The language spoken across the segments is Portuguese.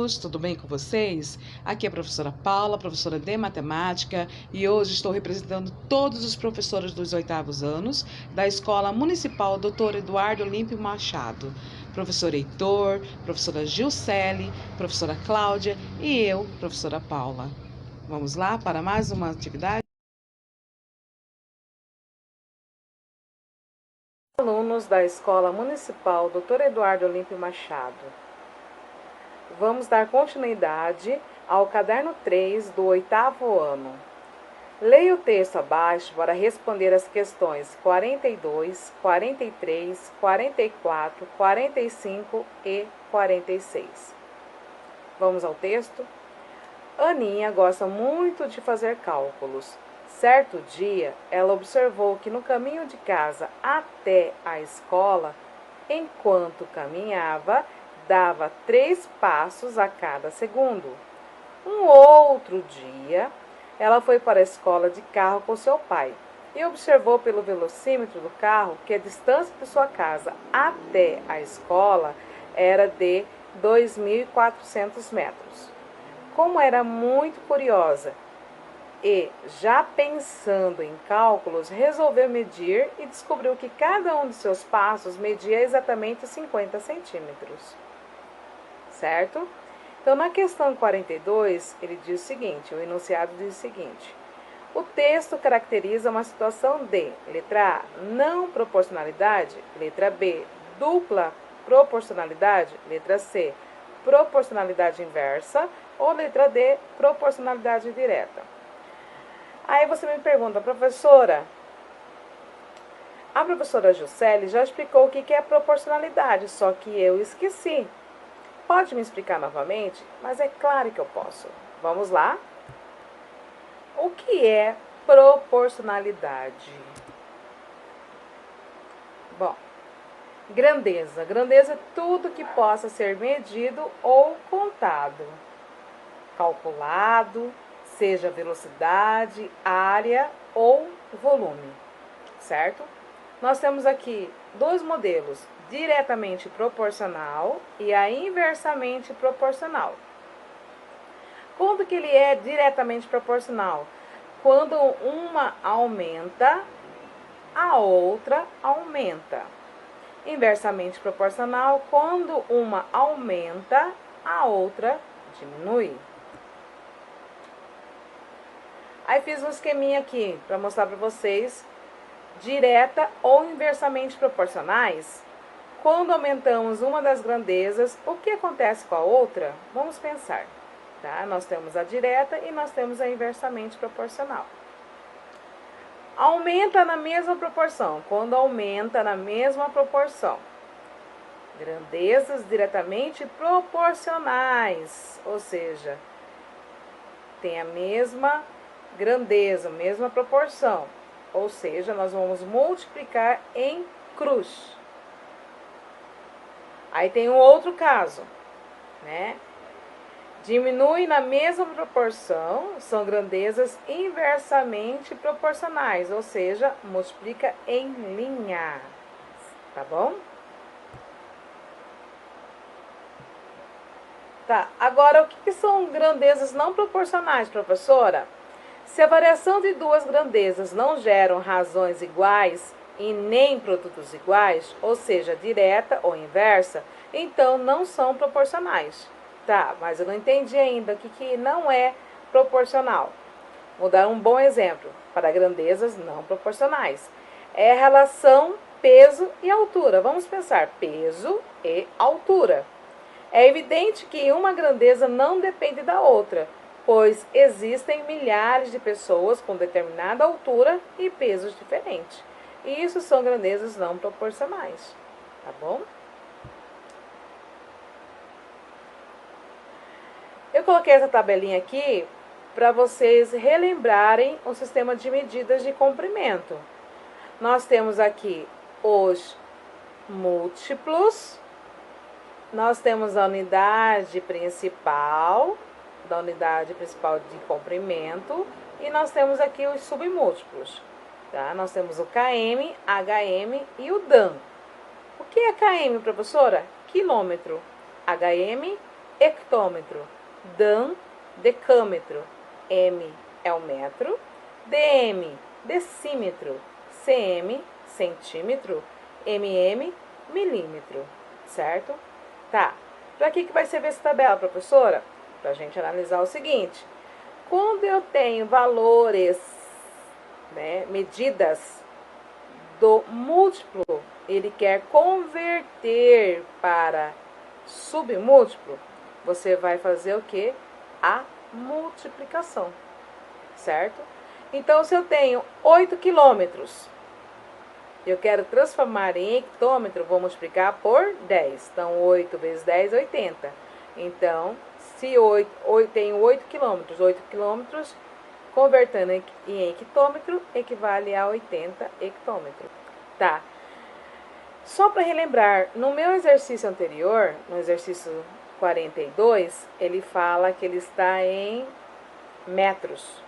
alunos, tudo bem com vocês? Aqui é a professora Paula, professora de matemática, e hoje estou representando todos os professores dos 8º anos da Escola Municipal Dr. Eduardo Olímpio Machado. Professor Heitor, professora Gilcele, professora Cláudia e eu, professora Paula. Vamos lá para mais uma atividade? Alunos da Escola Municipal Dr. Eduardo Olímpio Machado. Vamos dar continuidade ao caderno 3 do 8º ano. Leia o texto abaixo para responder as questões 42, 43, 44, 45 e 46. Vamos ao texto? Aninha gosta muito de fazer cálculos. Certo dia, ela observou que no caminho de casa até a escola, enquanto caminhava, dava 3 passos a cada segundo. Um outro dia, ela foi para a escola de carro com seu pai e observou pelo velocímetro do carro que a distância de sua casa até a escola era de 2.400 metros. Como era muito curiosa e, já pensando em cálculos, resolveu medir e descobriu que cada um de seus passos media exatamente 50 centímetros. Certo? Então, na questão 42, ele diz o seguinte, o enunciado diz o seguinte: o texto caracteriza uma situação de, letra A, não proporcionalidade, letra B, dupla proporcionalidade, letra C, proporcionalidade inversa, ou letra D, proporcionalidade direta. Aí você me pergunta, professora, a professora Gilcele já explicou o que é proporcionalidade, só que eu esqueci. Pode me explicar novamente? Mas é claro que eu posso. Vamos lá? O que é proporcionalidade? Bom, grandeza. Grandeza é tudo que possa ser medido ou contado, calculado, seja velocidade, área ou volume, certo? Nós temos aqui dois modelos, diretamente proporcional e a inversamente proporcional. Quando que ele é diretamente proporcional? Quando uma aumenta, a outra aumenta. Inversamente proporcional, quando uma aumenta, a outra diminui. Aí fiz um esqueminha aqui para mostrar para vocês, direta ou inversamente proporcionais. Quando aumentamos uma das grandezas, o que acontece com a outra? Vamos pensar. Tá? Nós temos a direta e nós temos a inversamente proporcional. Aumenta na mesma proporção. Quando aumenta na mesma proporção. Grandezas diretamente proporcionais, ou seja, tem a mesma grandeza, mesma proporção. Ou seja, nós vamos multiplicar em cruz. Aí tem um outro caso, né? Diminui na mesma proporção, são grandezas inversamente proporcionais, ou seja, multiplica em linha, tá bom? Tá, agora o que são grandezas não proporcionais, professora? Se a variação de duas grandezas não geram razões iguais e nem produtos iguais, ou seja, direta ou inversa, então não são proporcionais. Tá, mas eu não entendi ainda o que não é proporcional. Vou dar um bom exemplo para grandezas não proporcionais. É a relação peso e altura. Vamos pensar peso e altura. É evidente que uma grandeza não depende da outra, pois existem milhares de pessoas com determinada altura e pesos diferentes. E isso são grandezas não proporcionais, tá bom? Eu coloquei essa tabelinha aqui para vocês relembrarem o sistema de medidas de comprimento. Nós temos aqui os múltiplos, nós temos a unidade principal, de comprimento, e nós temos aqui os submúltiplos. Tá? Nós temos o km, hm e o dan. O que é km, professora? Quilômetro. hm, hectômetro. Dan, decâmetro. M é o metro. DM, decímetro. CM, centímetro. MM, milímetro. Certo? Tá. Para que vai servir essa tabela, professora? Para a gente analisar o seguinte. Quando eu tenho valores, né, medidas do múltiplo, ele quer converter para submúltiplo, você vai fazer o quê? A multiplicação, certo? Então, se eu tenho 8 quilômetros, eu quero transformar em hectômetro, vou multiplicar por 10. Então, 8 vezes 10, 80. Então, se tenho 8 quilômetros, convertendo em hectômetro, equivale a 80 hectômetros. Tá. Só para relembrar, no meu exercício anterior, no exercício 42, ele fala que ele está em metros.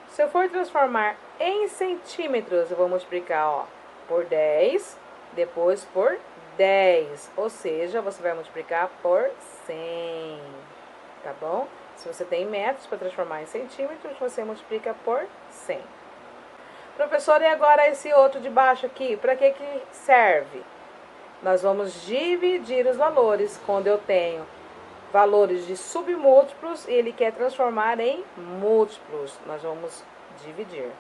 Se eu for transformar em centímetros, eu vou multiplicar, ó, por 10, depois por 10. Ou seja, você vai multiplicar por 100. Tá bom? Se você tem metros para transformar em centímetros, você multiplica por 100. Professor, e agora esse outro de baixo aqui, para que serve? Nós vamos dividir os valores. Quando eu tenho valores de submúltiplos, ele quer transformar em múltiplos. Nós vamos dividir,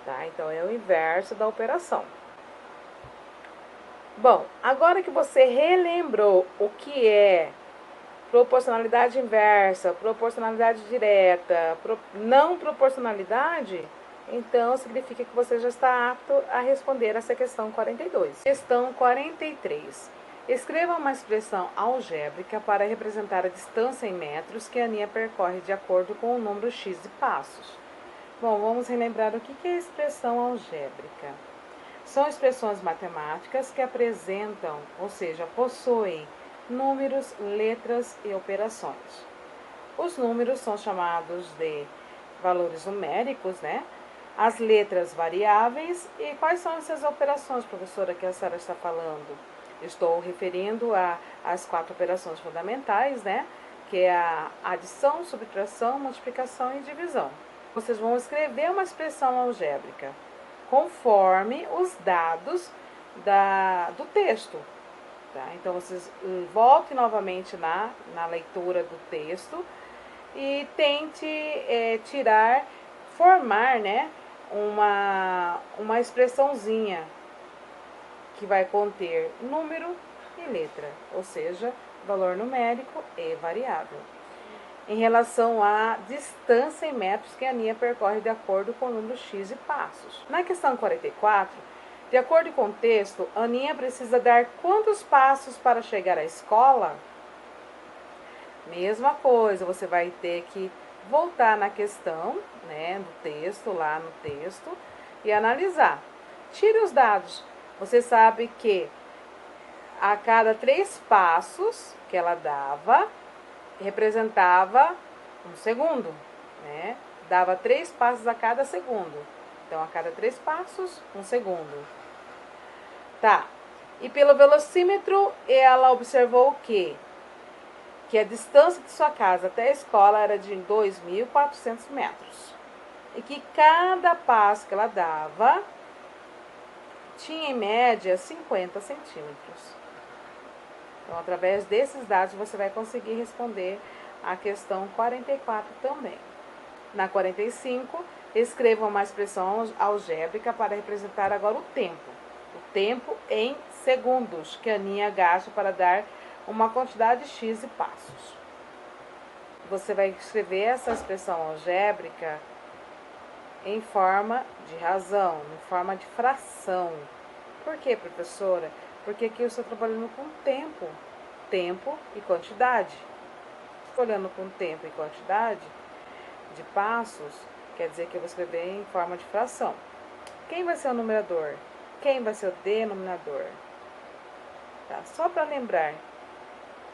tá? Então, é o inverso da operação. Bom, agora que você relembrou o que é proporcionalidade inversa, proporcionalidade direta, não proporcionalidade, então significa que você já está apto a responder essa questão 42. Questão 43. Escreva uma expressão algébrica para representar a distância em metros que a Aninha percorre de acordo com o número x de passos. Bom, vamos relembrar o que é expressão algébrica. São expressões matemáticas que apresentam, ou seja, possuem números, letras e operações. Os números são chamados de valores numéricos, né? As letras variáveis. E quais são essas operações, professora, que a senhora está falando? Estou referindo às 4 operações fundamentais, né? Que é a adição, subtração, multiplicação e divisão. Vocês vão escrever uma expressão algébrica conforme os dados do texto. Tá? Então, vocês voltem novamente na leitura do texto e tente formar, né, uma expressãozinha que vai conter número e letra, ou seja, valor numérico e variável. Em relação à distância em metros que a Aninha percorre de acordo com o número x de passos. Na questão 44, de acordo com o texto, a Aninha precisa dar quantos passos para chegar à escola? Mesma coisa, você vai ter que voltar na questão, né, do texto, lá no texto, e analisar. Tire os dados. Você sabe que a cada 3 passos que ela dava, representava um segundo, né? Dava 3 passos a cada segundo. Então, a cada 3 passos, um segundo. Tá. E pelo velocímetro, ela observou o quê? Que a distância de sua casa até a escola era de 2.400 metros. E que cada passo que ela dava tinha, em média, 50 centímetros. Então, através desses dados, você vai conseguir responder a questão 44 também. Na 45, escreva uma expressão algébrica para representar agora o tempo. O tempo em segundos que a Aninha gasta para dar uma quantidade x de passos. Você vai escrever essa expressão algébrica em forma de razão, em forma de fração. Por quê, professora? Porque aqui eu estou trabalhando com tempo e quantidade. Olhando com tempo e quantidade de passos, quer dizer que eu vou escrever em forma de fração. Quem vai ser o numerador? Quem vai ser o denominador? Tá? Só para lembrar,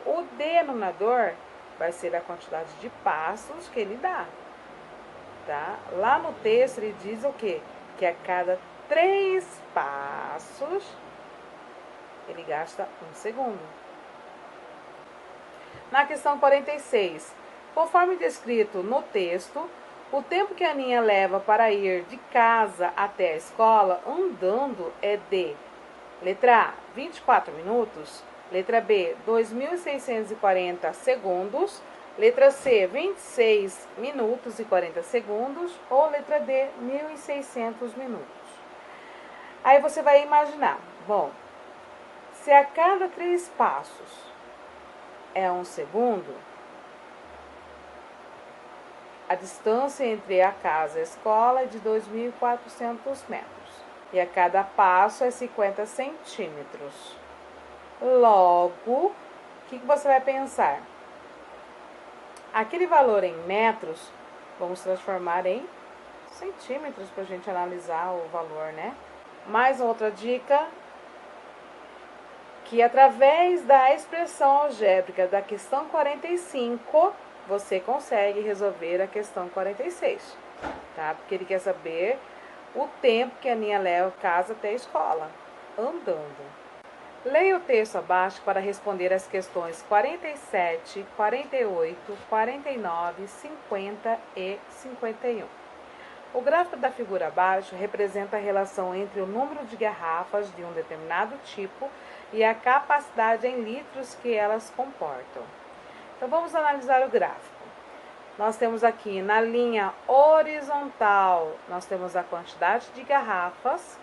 o denominador vai ser a quantidade de passos que ele dá. Tá? Lá no texto ele diz o quê? Que a cada 3 passos ele gasta 1 segundo. Na questão 46, conforme descrito no texto, o tempo que a Aninha leva para ir de casa até a escola andando é de letra A, 24 minutos, letra B, 2.640 segundos, letra C, 26 minutos e 40 segundos, ou letra D, 1.600 minutos. Aí você vai imaginar, bom, se a cada 3 passos é 1 segundo, a distância entre a casa e a escola é de 2.400 metros. E a cada passo é 50 centímetros. Logo, o que você vai pensar? Aquele valor em metros, vamos transformar em centímetros para a gente analisar o valor, né? Mais outra dica, que através da expressão algébrica da questão 45, você consegue resolver a questão 46, tá? Porque ele quer saber o tempo que a Aninha leva casa até a escola, andando. Leia o texto abaixo para responder as questões 47, 48, 49, 50 e 51. O gráfico da figura abaixo representa a relação entre o número de garrafas de um determinado tipo e a capacidade em litros que elas comportam. Então, vamos analisar o gráfico. Nós temos aqui na linha horizontal, nós temos a quantidade de garrafas,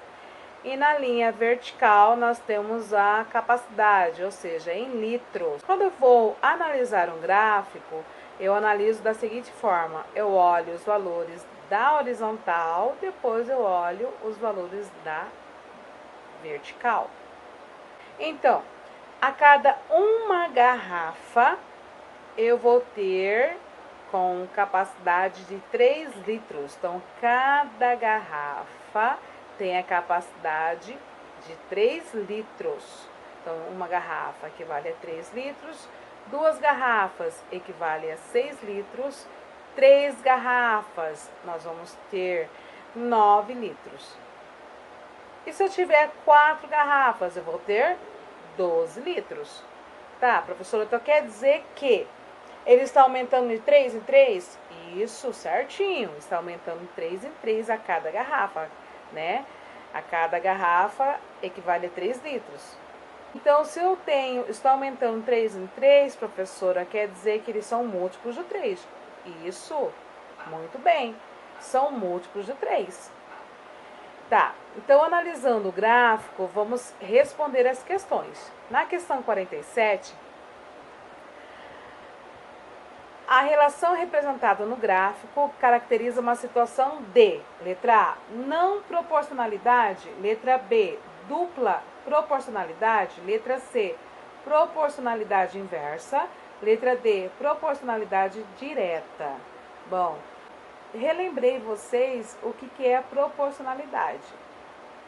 e na linha vertical nós temos a capacidade, ou seja, em litros. Quando eu vou analisar um gráfico, eu analiso da seguinte forma: eu olho os valores da horizontal, depois eu olho os valores da vertical. Então, a cada uma garrafa, eu vou ter com capacidade de 3 litros. Então, cada garrafa tem a capacidade de 3 litros. Então, uma garrafa equivale a 3 litros, 2 garrafas equivale a 6 litros, 3 garrafas, nós vamos ter 9 litros. E se eu tiver 4 garrafas, eu vou ter 12 litros. Tá, professora, então quer dizer que ele está aumentando de 3 em 3? Isso, certinho. Está aumentando de 3 em 3 a cada garrafa, né? A cada garrafa equivale a 3 litros. Então, se eu estou aumentando 3 em 3, professora, quer dizer que eles são múltiplos de 3. Isso, muito bem. São múltiplos de 3. Tá, então analisando o gráfico, vamos responder as questões. Na questão 47, a relação representada no gráfico caracteriza uma situação de, letra A, não proporcionalidade, letra B, dupla proporcionalidade, letra C, proporcionalidade inversa, letra D, proporcionalidade direta. Bom, relembrei vocês o que é proporcionalidade.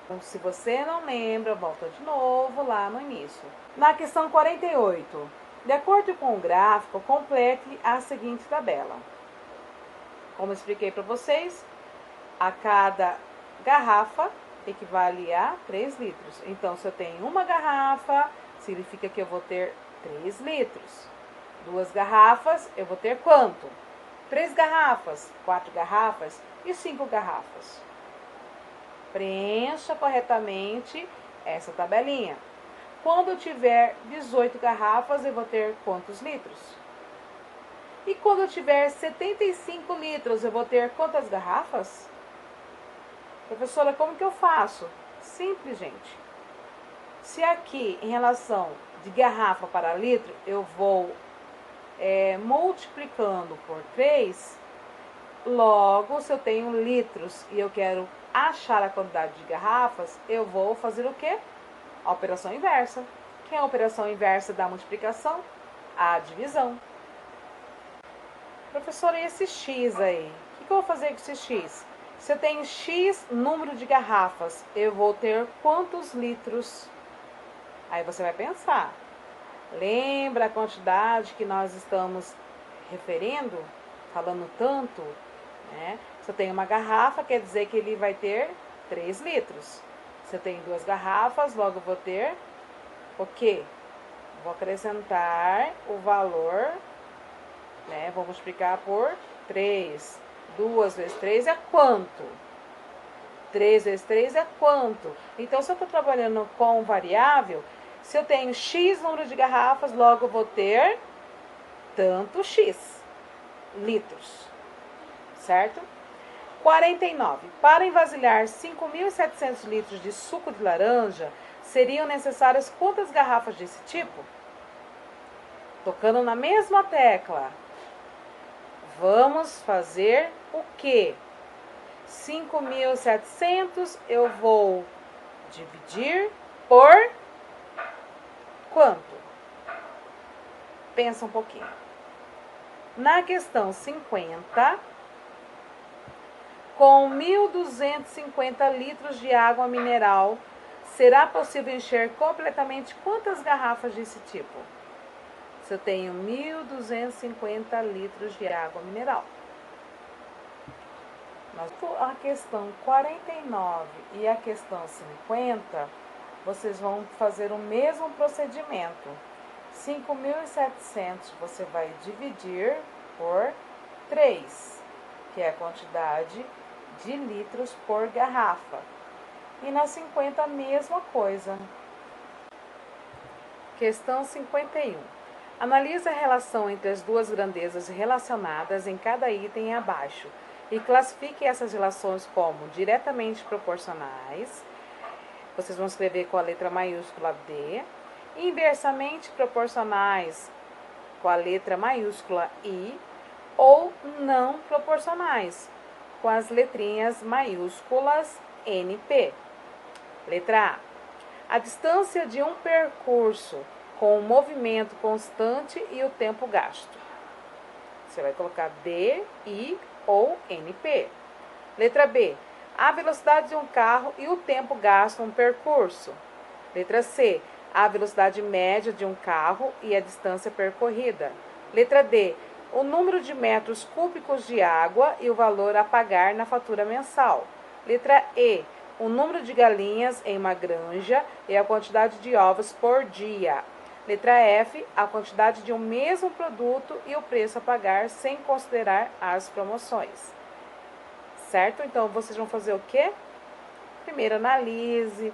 Então, se você não lembra, volta de novo lá no início. Na questão 48, de acordo com o gráfico, complete a seguinte tabela. Como expliquei para vocês, a cada garrafa equivale a 3 litros. Então, se eu tenho uma garrafa, significa que eu vou ter 3 litros. 2 garrafas, eu vou ter quanto? 3 garrafas, 4 garrafas e 5 garrafas. Preencha corretamente essa tabelinha. Quando eu tiver 18 garrafas, eu vou ter quantos litros? E quando eu tiver 75 litros, eu vou ter quantas garrafas? Professora, como que eu faço? Simples, gente. Se aqui, em relação de garrafa para litro, eu vou multiplicando por 3, logo, se eu tenho litros e eu quero achar a quantidade de garrafas, eu vou fazer o quê? A operação inversa. Que é a operação inversa da multiplicação? A divisão. Professora, e esse x aí? O que eu vou fazer com esse x? Se eu tenho x número de garrafas, eu vou ter quantos litros? Aí você vai pensar. Lembra a quantidade que nós estamos referindo? Falando tanto, né? Se eu tenho uma garrafa, quer dizer que ele vai ter 3 litros. Se eu tenho 2 garrafas, logo eu vou ter o quê? Vou acrescentar o valor, né? Vou multiplicar por 3. 2 vezes 3 é quanto? 3 vezes 3 é quanto? Então, se eu estou trabalhando com variável, se eu tenho X número de garrafas, logo eu vou ter tanto X litros, certo? 49. Para envasilhar 5.700 litros de suco de laranja, seriam necessárias quantas garrafas desse tipo? Tocando na mesma tecla. Vamos fazer o quê? 5.700 eu vou dividir por quanto? Pensa um pouquinho. Na questão 50, com 1.250 litros de água mineral, será possível encher completamente quantas garrafas desse tipo? Se eu tenho 1.250 litros de água mineral. A questão 49 e a questão 50, vocês vão fazer o mesmo procedimento. 5.700 você vai dividir por 3, que é a quantidade de litros por garrafa. E na 50 a mesma coisa. Questão 51. Analise a relação entre as duas grandezas relacionadas em cada item abaixo e classifique essas relações como diretamente proporcionais, vocês vão escrever com a letra maiúscula D, inversamente proporcionais com a letra maiúscula I, ou não proporcionais com as letrinhas maiúsculas NP. Letra A. A distância de um percurso com o movimento constante e o tempo gasto. Você vai colocar D, I ou NP. Letra B. A velocidade de um carro e o tempo gasto no percurso. Letra C. A velocidade média de um carro e a distância percorrida. Letra D. O número de metros cúbicos de água e o valor a pagar na fatura mensal. Letra E. O número de galinhas em uma granja e a quantidade de ovos por dia. Letra F. A quantidade de um mesmo produto e o preço a pagar sem considerar as promoções. Certo? Então, vocês vão fazer o quê? Primeiro, analise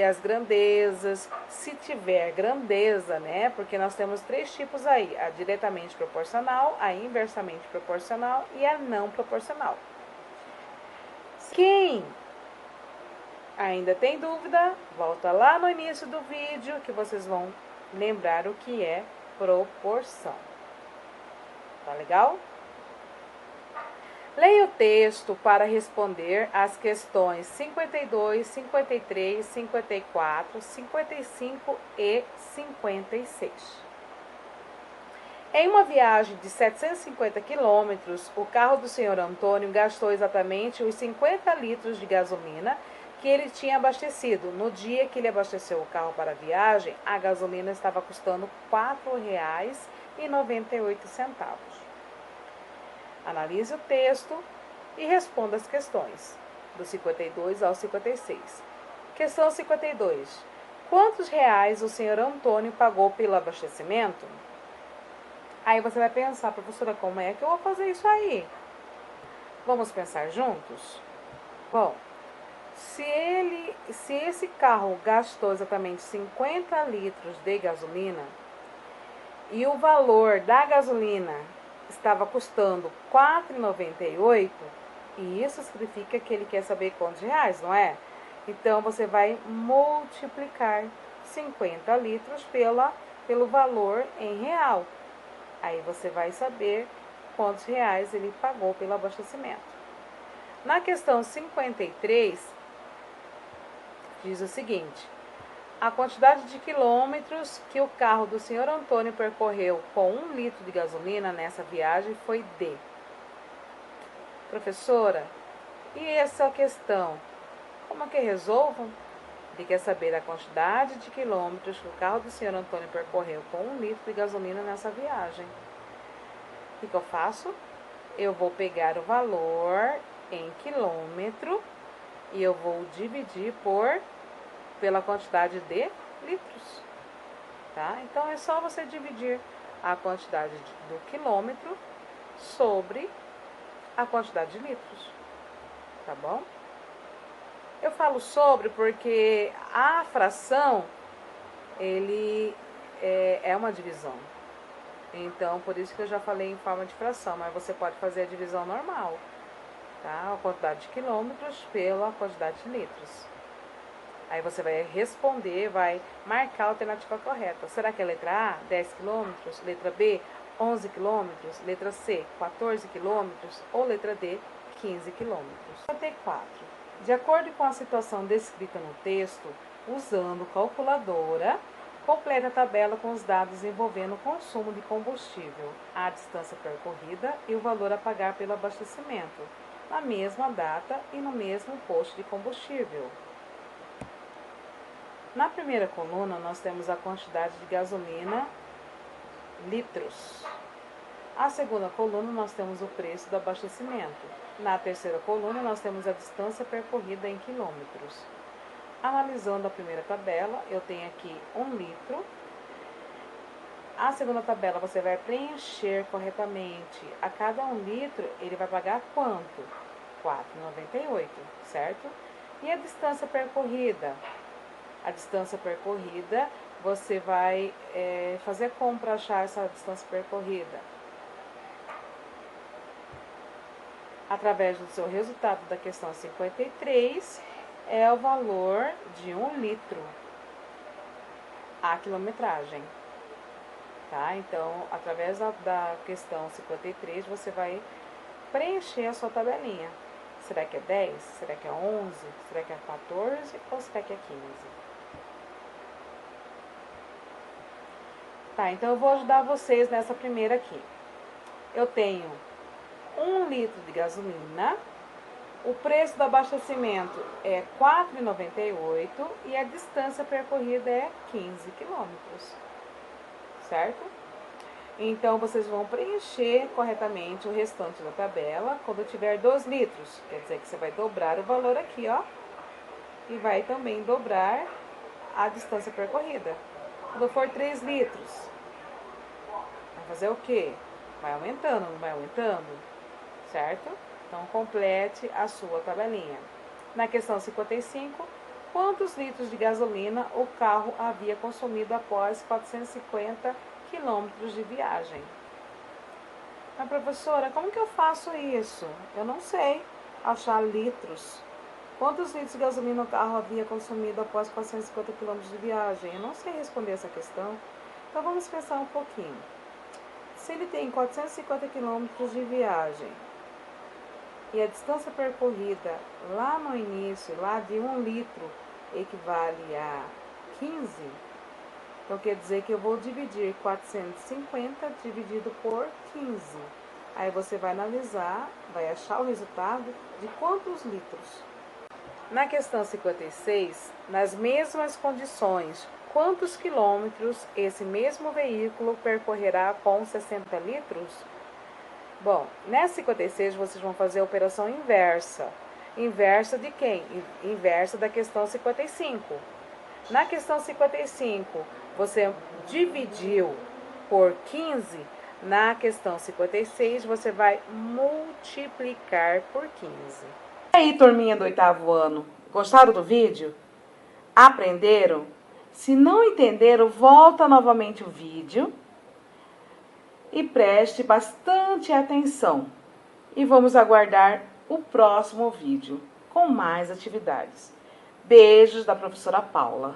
as grandezas, se tiver grandeza, né? Porque nós temos 3 tipos aí, a diretamente proporcional, a inversamente proporcional e a não proporcional. Quem ainda tem dúvida, volta lá no início do vídeo que vocês vão lembrar o que é proporção. Tá legal? Leia o texto para responder às questões 52, 53, 54, 55 e 56. Em uma viagem de 750 quilômetros, o carro do senhor Antônio gastou exatamente os 50 litros de gasolina que ele tinha abastecido. No dia que ele abasteceu o carro para a viagem, a gasolina estava custando R$ 4,98. Analise o texto e responda as questões, do 52 ao 56. Questão 52. Quantos reais o senhor Antônio pagou pelo abastecimento? Aí você vai pensar, professora, como é que eu vou fazer isso aí? Vamos pensar juntos? Bom, se esse carro gastou exatamente 50 litros de gasolina e o valor da gasolina estava custando R$ 4,98, e isso significa que ele quer saber quantos reais, não é? Então, você vai multiplicar 50 litros pelo valor em real. Aí você vai saber quantos reais ele pagou pelo abastecimento. Na questão 53, diz o seguinte: a quantidade de quilômetros que o carro do senhor Antônio percorreu com 1 litro de gasolina nessa viagem foi D. Professora, e essa questão? Como é que resolvo? Ele quer saber a quantidade de quilômetros que o carro do senhor Antônio percorreu com 1 litro de gasolina nessa viagem. O que eu faço? Eu vou pegar o valor em quilômetro e eu vou dividir pela quantidade de litros. tá? Então, é só você dividir a quantidade do quilômetro sobre a quantidade de litros, tá bom? Eu falo sobre porque a fração, ele é uma divisão. Então, por isso que eu já falei em forma de fração, mas você pode fazer a divisão normal, tá? A quantidade de quilômetros pela quantidade de litros. Aí você vai responder, vai marcar a alternativa correta. Será que é letra A, 10 quilômetros? Letra B, 11 quilômetros? Letra C, 14 quilômetros? Ou letra D, 15 quilômetros? 54. De acordo com a situação descrita no texto, usando calculadora, complete a tabela com os dados envolvendo o consumo de combustível, a distância percorrida e o valor a pagar pelo abastecimento, na mesma data e no mesmo posto de combustível. Na primeira coluna, nós temos a quantidade de gasolina, litros. Na segunda coluna, nós temos o preço do abastecimento. Na terceira coluna, nós temos a distância percorrida em quilômetros. Analisando a primeira tabela, eu tenho aqui 1 litro. A segunda tabela, você vai preencher corretamente. A cada 1 litro, ele vai pagar quanto? R$ 4,98, certo? E a distância percorrida? A distância percorrida, você vai fazer como para achar essa distância percorrida? Através do seu resultado da questão 53, é o valor de 1 litro, a quilometragem. Tá? Então, através da questão 53, você vai preencher a sua tabelinha. Será que é 10? Será que é 11? Será que é 14? Ou será que é 15? Tá, então eu vou ajudar vocês nessa primeira aqui. Eu tenho 1 litro de gasolina, o preço do abastecimento é R$ 4,98 e a distância percorrida é 15 quilômetros, certo? Então, vocês vão preencher corretamente o restante da tabela. Quando tiver 2 litros, quer dizer que você vai dobrar o valor aqui, ó, e vai também dobrar a distância percorrida. Quando for 3 litros, vai fazer o quê? Vai aumentando, não vai aumentando? Certo? Então, complete a sua tabelinha. Na questão 55, quantos litros de gasolina o carro havia consumido após 450 quilômetros de viagem? Mas, professora, como que eu faço isso? Eu não sei achar litros. Quantos litros de gasolina o carro havia consumido após 450 quilômetros de viagem? Eu não sei responder essa questão. Então, vamos pensar um pouquinho. Se ele tem 450 quilômetros de viagem e a distância percorrida lá no início, lá de 1 litro, equivale a 15, então quer dizer que eu vou dividir 450 dividido por 15. Aí você vai analisar, vai achar o resultado de quantos litros. Na questão 56, nas mesmas condições, quantos quilômetros esse mesmo veículo percorrerá com 60 litros? Bom, nessa 56 vocês vão fazer a operação inversa. Inversa de quem? Inversa da questão 55. Na questão 55, você dividiu por 15. Na questão 56, você vai multiplicar por 15. E aí, turminha do 8º ano, gostaram do vídeo? Aprenderam? Se não entenderam, volta novamente o vídeo e preste bastante atenção. E vamos aguardar o próximo vídeo com mais atividades. Beijos da professora Paula.